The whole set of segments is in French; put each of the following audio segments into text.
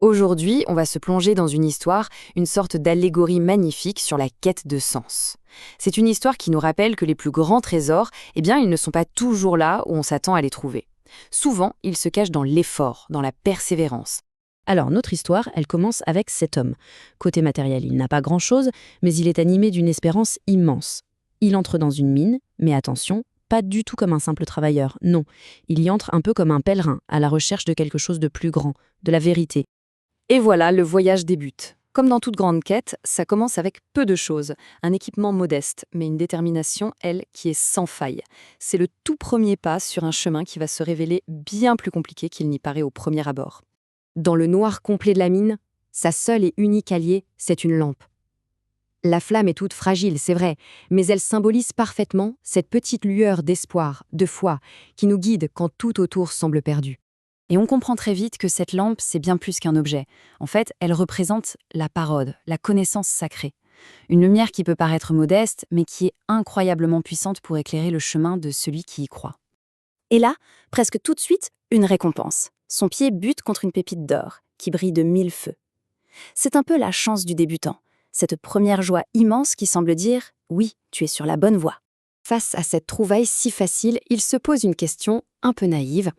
Aujourd'hui, on va se plonger dans une histoire, une sorte d'allégorie magnifique sur la quête de sens. C'est une histoire qui nous rappelle que les plus grands trésors, ils ne sont pas toujours là où on s'attend à les trouver. Souvent, ils se cachent dans l'effort, dans la persévérance. Alors, notre histoire, elle commence avec cet homme. Côté matériel, il n'a pas grand-chose, mais il est animé d'une espérance immense. Il entre dans une mine, mais attention, pas du tout comme un simple travailleur, non. Il y entre un peu comme un pèlerin, à la recherche de quelque chose de plus grand, de la vérité. Et voilà, le voyage débute. Comme dans toute grande quête, ça commence avec peu de choses. Un équipement modeste, mais une détermination, elle, qui est sans faille. C'est le tout premier pas sur un chemin qui va se révéler bien plus compliqué qu'il n'y paraît au premier abord. Dans le noir complet de la mine, sa seule et unique alliée, c'est une lampe. La flamme est toute fragile, c'est vrai, mais elle symbolise parfaitement cette petite lueur d'espoir, de foi, qui nous guide quand tout autour semble perdu. Et on comprend très vite que cette lampe, c'est bien plus qu'un objet. En fait, elle représente la parole, la connaissance sacrée. Une lumière qui peut paraître modeste, mais qui est incroyablement puissante pour éclairer le chemin de celui qui y croit. Et là, presque tout de suite, une récompense. Son pied bute contre une pépite d'or, qui brille de 1000 feux. C'est un peu la chance du débutant, cette première joie immense qui semble dire « oui, tu es sur la bonne voie ». Face à cette trouvaille si facile, il se pose une question un peu naïve.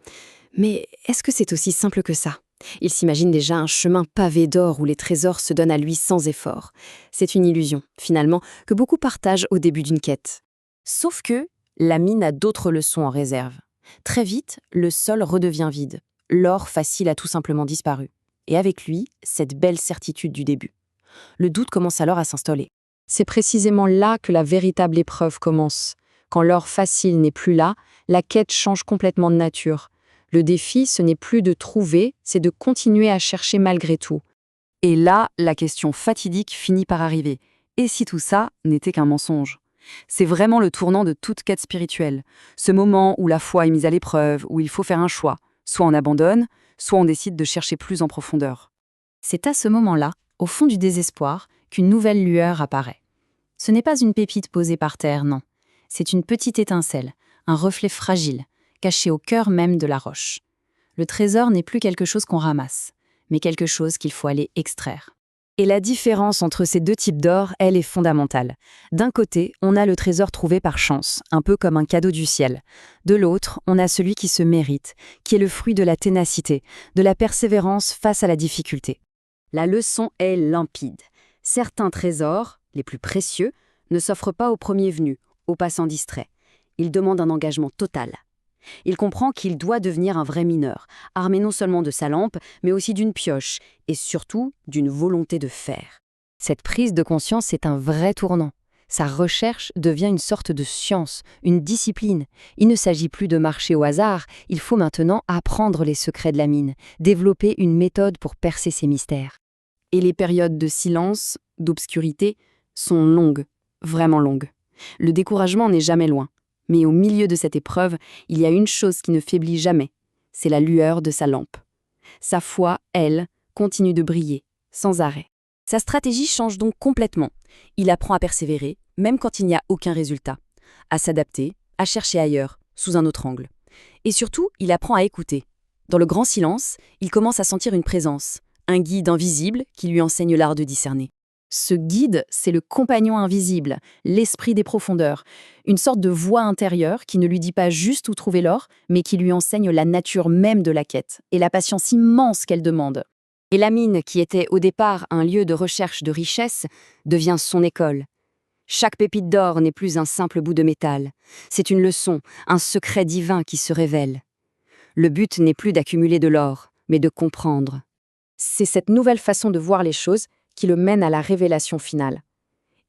Mais est-ce que c'est aussi simple que ça? Il s'imagine déjà un chemin pavé d'or où les trésors se donnent à lui sans effort. C'est une illusion, finalement, que beaucoup partagent au début d'une quête. Sauf que la mine a d'autres leçons en réserve. Très vite, le sol redevient vide. L'or facile a tout simplement disparu. Et avec lui, cette belle certitude du début. Le doute commence alors à s'installer. C'est précisément là que la véritable épreuve commence. Quand l'or facile n'est plus là, la quête change complètement de nature. Le défi, ce n'est plus de trouver, c'est de continuer à chercher malgré tout. Et là, la question fatidique finit par arriver. Et si tout ça n'était qu'un mensonge? C'est vraiment le tournant de toute quête spirituelle. Ce moment où la foi est mise à l'épreuve, où il faut faire un choix. Soit on abandonne, soit on décide de chercher plus en profondeur. C'est à ce moment-là, au fond du désespoir, qu'une nouvelle lueur apparaît. Ce n'est pas une pépite posée par terre, non. C'est une petite étincelle, un reflet fragile, caché au cœur même de la roche. Le trésor n'est plus quelque chose qu'on ramasse, mais quelque chose qu'il faut aller extraire. Et la différence entre ces deux types d'or, elle est fondamentale. D'un côté, on a le trésor trouvé par chance, un peu comme un cadeau du ciel. De l'autre, on a celui qui se mérite, qui est le fruit de la ténacité, de la persévérance face à la difficulté. La leçon est limpide. Certains trésors, les plus précieux, ne s'offrent pas au premier venu, au passant distrait. Ils demandent un engagement total. Il comprend qu'il doit devenir un vrai mineur, armé non seulement de sa lampe, mais aussi d'une pioche, et surtout d'une volonté de faire. Cette prise de conscience est un vrai tournant. Sa recherche devient une sorte de science, une discipline. Il ne s'agit plus de marcher au hasard, il faut maintenant apprendre les secrets de la mine, développer une méthode pour percer ses mystères. Et les périodes de silence, d'obscurité, sont longues, vraiment longues. Le découragement n'est jamais loin. Mais au milieu de cette épreuve, il y a une chose qui ne faiblit jamais, c'est la lueur de sa lampe. Sa foi, elle, continue de briller, sans arrêt. Sa stratégie change donc complètement. Il apprend à persévérer, même quand il n'y a aucun résultat, à s'adapter, à chercher ailleurs, sous un autre angle. Et surtout, il apprend à écouter. Dans le grand silence, il commence à sentir une présence, un guide invisible qui lui enseigne l'art de discerner. Ce guide, c'est le compagnon invisible, l'esprit des profondeurs, une sorte de voix intérieure qui ne lui dit pas juste où trouver l'or, mais qui lui enseigne la nature même de la quête et la patience immense qu'elle demande. Et la mine, qui était au départ un lieu de recherche de richesse, devient son école. Chaque pépite d'or n'est plus un simple bout de métal. C'est une leçon, un secret divin qui se révèle. Le but n'est plus d'accumuler de l'or, mais de comprendre. C'est cette nouvelle façon de voir les choses qui le mène à la révélation finale.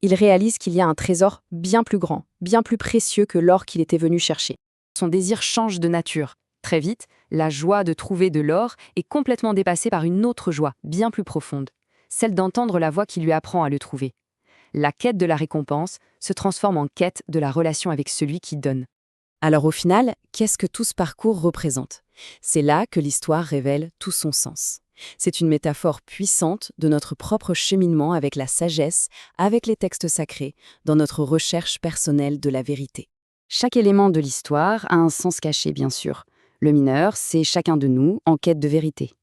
Il réalise qu'il y a un trésor bien plus grand, bien plus précieux que l'or qu'il était venu chercher. Son désir change de nature. Très vite, la joie de trouver de l'or est complètement dépassée par une autre joie, bien plus profonde, celle d'entendre la voix qui lui apprend à le trouver. La quête de la récompense se transforme en quête de la relation avec celui qui donne. Alors au final, qu'est-ce que tout ce parcours représente? C'est là que l'histoire révèle tout son sens. C'est une métaphore puissante de notre propre cheminement avec la sagesse, avec les textes sacrés, dans notre recherche personnelle de la vérité. Chaque élément de l'histoire a un sens caché, bien sûr. Le mineur, c'est chacun de nous en quête de vérité.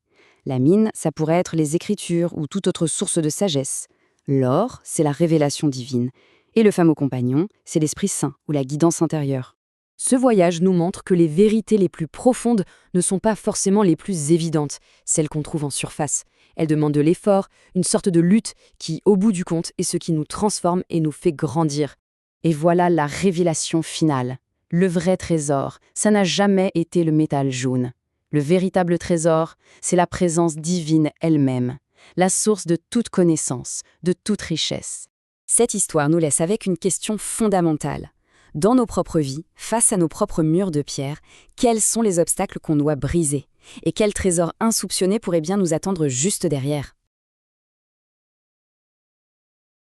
La mine, ça pourrait être les Écritures ou toute autre source de sagesse. L'or, c'est la révélation divine. Et le fameux compagnon, c'est l'Esprit Saint ou la guidance intérieure. Ce voyage nous montre que les vérités les plus profondes ne sont pas forcément les plus évidentes, celles qu'on trouve en surface. Elles demandent de l'effort, une sorte de lutte qui, au bout du compte, est ce qui nous transforme et nous fait grandir. Et voilà la révélation finale. Le vrai trésor, ça n'a jamais été le métal jaune. Le véritable trésor, c'est la présence divine elle-même, la source de toute connaissance, de toute richesse. Cette histoire nous laisse avec une question fondamentale. Dans nos propres vies, face à nos propres murs de pierre, quels sont les obstacles qu'on doit briser? Et quel trésor insoupçonné pourrait bien nous attendre juste derrière?